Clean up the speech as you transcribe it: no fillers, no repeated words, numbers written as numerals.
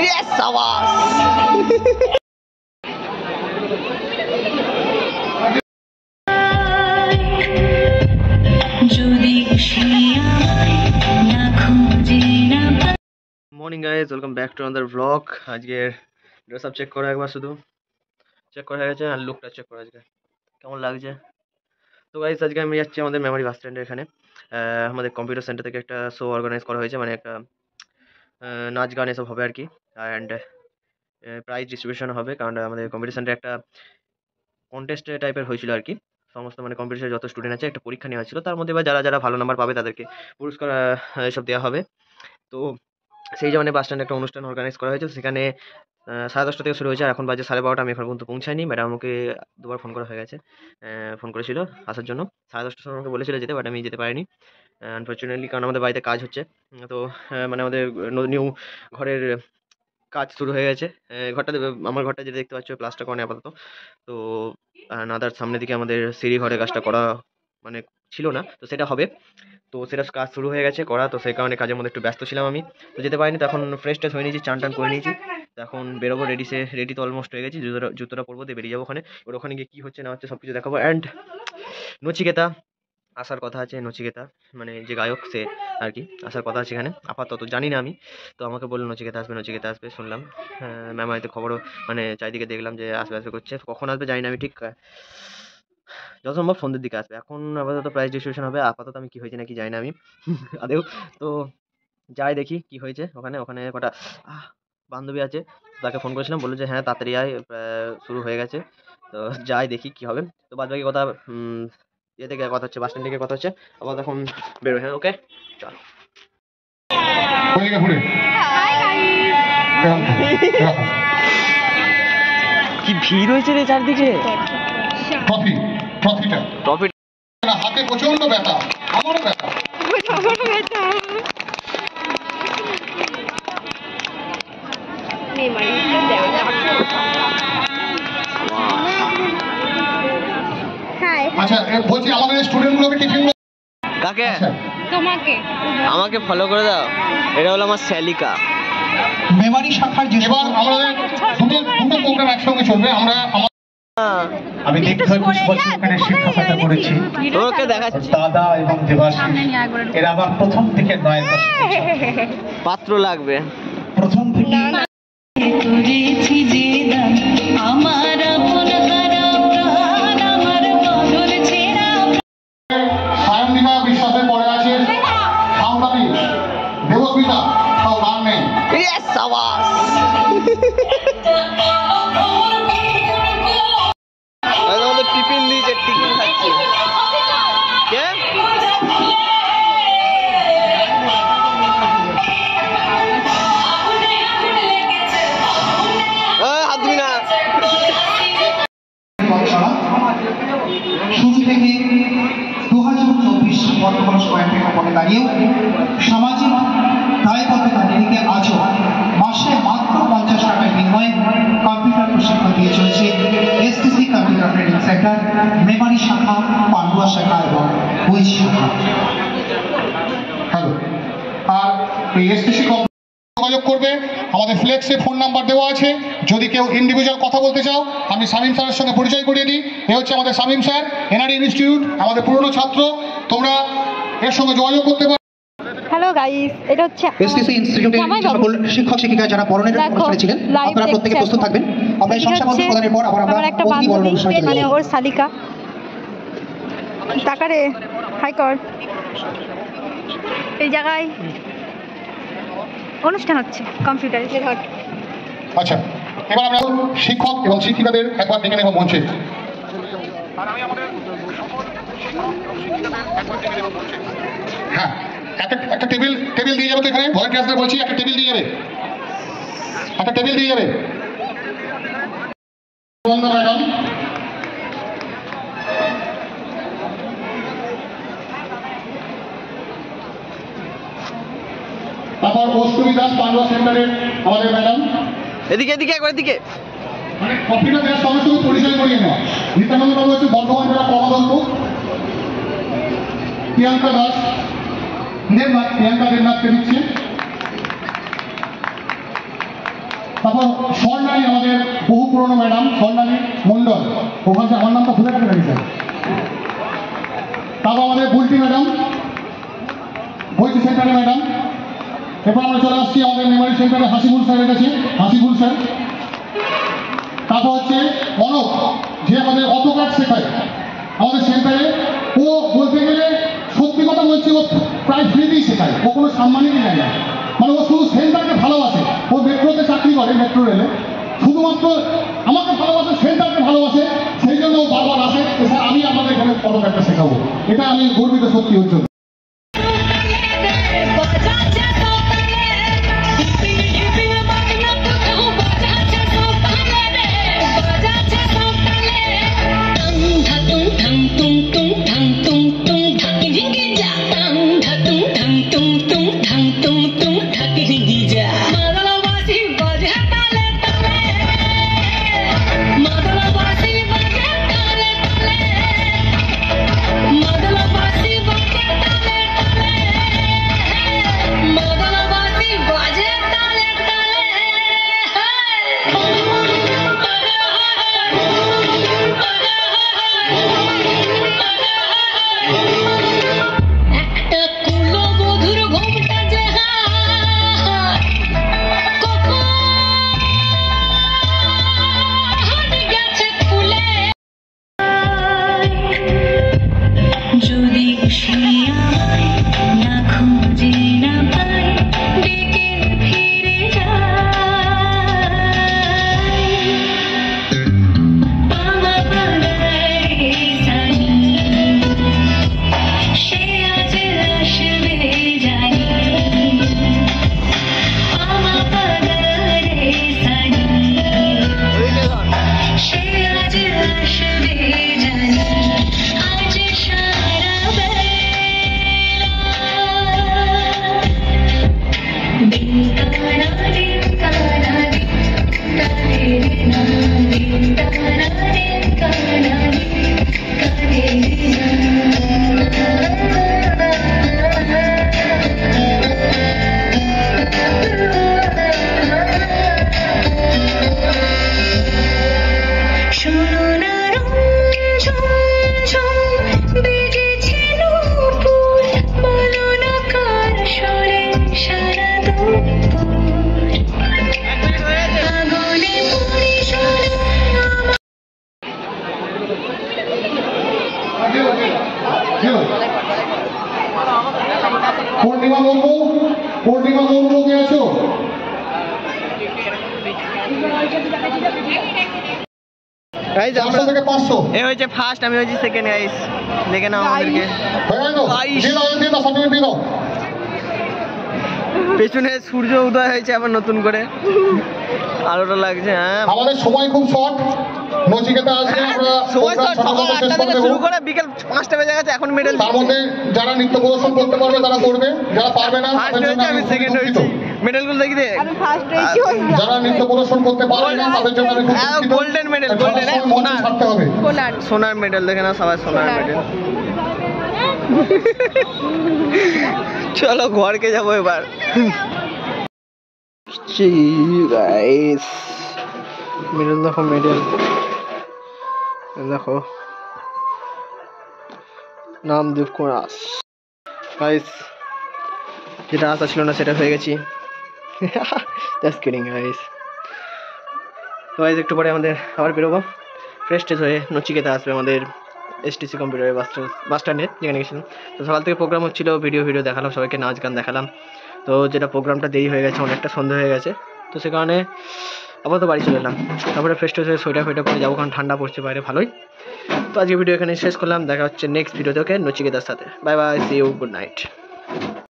Yes, शाबाश। Morning guys, welcome back to another blog. আজকের dress up check করা একবার, শুধু চেক করা হয়ে গেছে আর লুকটা চেক করা আজকে কেমন লাগছে। তো গাইজ আজকে আমি যাচ্ছি আমাদের মেমোরি বাস স্ট্যান্ডের এখানে। আমাদের কম্পিউটার সেন্টার থেকে একটা শো অর্গানাইজ করা হয়েছে, মানে একটা নাচ গান এসব হবে আর কি। অ্যান্ড প্রাইজ ডিস্ট্রিবিউশন হবে, কারণ আমাদের কম্পিউটার সেন্টারে একটা কন্টেস্ট টাইপের হয়েছিল আর কি। সমস্ত মানে কম্পিউটারের যত স্টুডেন্ট আছে একটা পরীক্ষা নেওয়া ছিল, তার মধ্যে এবার যারা যারা ভালো নাম্বার পাবে তাদেরকে পুরস্কার এসব দেওয়া হবে। তো সেই জন্য বাস স্ট্যান্ডে একটা অনুষ্ঠান অর্গানাইজ করা হয়েছে। সেখানে 10:30 থেকে শুরু হয়েছে, আর এখন বাজে 12:30। আমি এখন পর্যন্ত পৌঁছাইনি। ম্যাডাম আমাকে দুবার ফোন করা হয়ে গেছে, ফোন করেছিল আসার জন্য। 10:30টার সময় আমাকে বলেছিল যেতে, বাট আমি যেতে পারিনি আনফর্চুনেটলি, কারণ আমাদের বাড়িতে কাজ হচ্ছে। তো মানে আমাদের নিউ ঘরের কাজ শুরু হয়ে গেছে। আমার ঘরটা যেটা দেখতে পাচ্ছ প্লাস্টার করা আপাতত। তো নাদার সামনের দিকে আমাদের সিঁড়ি ঘরে কাজটা করা মানে ছিল না, তো সেটা হবে। তো সেটা কাজ শুরু হয়ে গেছে করা, তো সেই কারণে কাজের মধ্যে একটু ব্যস্ত ছিলাম আমি, তো যেতে পারিনি। তখন ফ্রেশ ট্রেশ হয়ে নিয়েছি, চান টান করে নিয়েছি। এখন বেরোবো, রেডি তো অলমোস্ট হয়ে গেছি। জুতোটা পরবো, দিয়ে বেরিয়ে যাবো ওখানে। ওখানে গিয়ে কী হচ্ছে না হচ্ছে সব কিছু দেখাবো। অ্যান্ড নচিকেতা আসার কথা আছে, নচিকেতা মানে যে গায়ক সে আর কি আসার কথা আছে এখানে। আপাতত জানি না আমি, তো আমাকে বললো নচিকেতা আসবে শুনলাম। ম্যাম হয়তো খবরও মানে চারিদিকে দেখলাম যে আসবে করছে। কখন আসবে জানি না আমি ঠিক, যত সম্ভব সন্ধ্যের দিকে আসবে। এখন আপাতত প্রাইজ ডিস্ট্রিবিউশন হবে, আপাতত আমি কি হয়েছে নাকি জানি না আমি আদেও। তো যাই দেখি কি হয়েছে ওখানে কটা বান্ধবী আছে, তাকে ফোন করেছিলাম, বললো যে হ্যাঁ তাড়াতাড়ি আয়, শুরু হয়ে গেছে। তো যাই দেখি কি হবে। তো বাদ বাকি কথা ইয়ে থেকে কথা হচ্ছে, বাস স্ট্যান্ড থেকে কথা হচ্ছে। আবার এখন বেরোয়। হ্যাঁ, ওকে চল। কি ভিড় হয়েছে রে চারদিকে। ট্রফি হাতে প্রচন্ড ব্যথা, আমারও ব্যথা। আচ্ছা বলছি, আমাদের স্টুডেন্ট গুলোকে টিফিন কাকে? তোমাকে। আমাকে ফলো করে দাও। এটা হলো আমার শ্যালিকা মেমারি শাখার। যে এবার আমাদের দুটো প্রোগ্রাম একসঙ্গে চলবে। আমি দীর্ঘ 21 বছর এখানে শিক্ষকতা করেছি। ওকে দেখাচ্ছি দাদা এবং দেবাশিস, এরা আবার প্রথম থেকে 9 পাত্র লাগবে। প্রথম থেকে সায়ন্তিকা বিশ্বাসের পরে আছে সাঁওতালি দেবস্মিতা, তাও গান নেই। আমাদের টিফিন দিয়েছে, টিফিন খাচ্ছি। কে? হাত দিবি না। শুরু থেকে 2024 বর্তমান সময়ের প্রেক্ষাপটে দাঁড়িয়েও সামাজিক দায়বদ্ধতা নিরিখে আজও মাসে মাত্র 50 টাকার বিনিময়ে কম্পিউটার প্রশিক্ষণ দিয়ে চলেছে STC computer training centre, Memari শাখা, পান্ডুয়া শাখা এবং কুইজ শাখা। হ্যালো, আর এই এসটিসি যোগাযোগ করবে, আমাদের ফ্লেক্সে ফোন নাম্বার দেওয়া আছে। যদি কেউ ইন্ডিভিজুয়াল কথা বলতে চাও, আমি শামীম স্যারের সঙ্গে পরিচয় করিয়ে দিই। এ হচ্ছে আমাদের শামীম স্যার, এনআরই ইনস্টিটিউট, আমাদের পুরনো ছাত্র। তোমরা এর সঙ্গে যোগাযোগ করতে পারো। হ্যালো গাইস, এটা হচ্ছে এসটিসি ইনস্টিটিউটের সকল শিক্ষক শিক্ষিকা যারা বরণের অনুষ্ঠানে ছিলেন, আপনারা প্রত্যেকে প্রস্তুত থাকবেন। আমরা এই সংখ্যাপত্র প্রদানের পর আবার আমরা একটা অগ্নি বরণ অনুষ্ঠানে চলে মানে যাব। ওর শালিকা টাকারে হাই কর, এই জায়গায় অনুষ্ঠান হচ্ছে কম্পিউটারে। আচ্ছা, এবার আমরা শিক্ষক এবং শিক্ষিকাদের একবার ডেকে নেব মঞ্চে। হ্যাঁ, একটা টেবিল দিয়ে যাবে তো এখানে। ভলেন্টিয়ার্সদের বলছি একটা টেবিল দিয়ে যাবে, ম্যাডাম। তারপর কৌস্তুভী দাস, পান্ডুয়া সেন্টারের আমাদের ম্যাডাম। এদিকে একবার এদিকে। মানে কপিটা দেওয়ার সঙ্গে সঙ্গে পরিচয় করিয়ে নেওয়া। নিত্যানন্দ বাবু হচ্ছে বর্ধমান জেলা কর্মদক্ষ। প্রিয়াঙ্কা দাস প্রিয়াঙ্কা দেবনাথকে দিচ্ছে। তারপর স্বর্ণালী আমাদের বহু পুরনো ম্যাডাম স্বর্ণালী মণ্ডল, ওখানে আমার নামটা ভুলে গেছে স্যার। তারপর আমাদের বুলটি ম্যাডাম, বইটি সেন্টারে ম্যাডাম। এরপর আমরা চলে আসছি আমাদের মেমোরি সেন্টারে হাসিবুল স্যারের কাছে, হাসিবুল স্যার। তারপর হচ্ছে অনক, যে আমাদের অটোকাট শেখায় আমাদের সেন্টারে। ও বলতে গেলে সত্যি কথা বলছি, ও প্রায় ফ্রিতেই শেখায়, ও কোনো সম্মানই নেয় না। মানে ও শুধু সেন্টারকে ভালোবাসে। ও মেট্রোতে চাকরি করে, মেট্রো রেলে, শুধুমাত্র আমাকে ভালোবাসে, সেন্টারকে ভালোবাসে, সেই জন্য ও বারবার আসে স্যার আমি আপনাদের এখানে অটোকাটটা শেখাবো। এটা আমি গর্বিত সত্যি হচ্ছে। পূর্ণিমা মুর্মু, পূর্ণিমা মুর্মু কে আছো? গাইস আমরা 500 থেকে 500 এ হয়েছে ফার্স্ট, আমি হয়েছি সেকেন্ড। গাইস দেখে নাও আমাদেরকে, পেছনে সূর্য উদয় হয়েছে আবার নতুন করে, আলোটা লাগছে। হ্যাঁ আমাদের সময় খুব শর্ট। নচিকেতা আজকে আমরা সময় সকাল 8টা থেকে শুরু করে বিকেল 5টা বেজে গেছে, এখন মেডেল। তার মধ্যে যারা নৃত্য প্রদর্শন করতে পারবে তারা করবে, যারা পারবে না ফার্স্ট হয়েছে, আমি সেকেন্ড হয়েছি। মেডেলগুলো দেখি দে, আমি ফার্স্ট হয়েছি। যারা নৃত্য প্রদর্শন করতে পারবে না তাদের জন্য আমি খুব দুঃখিত। গোল্ডেন মেডেল, গোল্ডেন মঞ্চে ছাড়তে হবে। সোনার মেডেল দেখে না সবাই, সোনার মেডেল। চলো ঘরকে যাবো এবার। গাইস মেডেল দেখো, মেডেল দেখো, নামদেব কোরাস। গাইস যেটা আশা ছিল না সেটা হয়ে গেছি। Just kidding guys. তো গাইস একটু পরে আমাদের আবার বেরোবো, ফ্রেশ ট্রেশ হয়ে। নচিকেতা আসবে আমাদের এসটিসি কম্পিউটারের বাস স্ট্যান্ডে যেখানে গেছিলাম। তো সকাল থেকে প্রোগ্রাম হচ্ছিলো, ভিডিও দেখালাম সবাইকে, নাচ গান দেখালাম। তো যেটা প্রোগ্রামটা দেরি হয়ে গেছে, অনেকটা সন্ধ্যা হয়ে গেছে, তো সে কারণে আপাতত বাড়ি চলে এলাম। তারপরে ফ্রেশ ট্রেশ হয়ে সোয়েটার ফোয়েটার পরে যাবো, কারণ ঠান্ডা পড়ছে বাইরে ভালোই। তো আজকে ভিডিও এখানে শেষ করলাম, দেখা হচ্ছে নেক্সট ভিডিওতে। ওকে, নচিকেতার সাথে। Bye bye, see you, good night.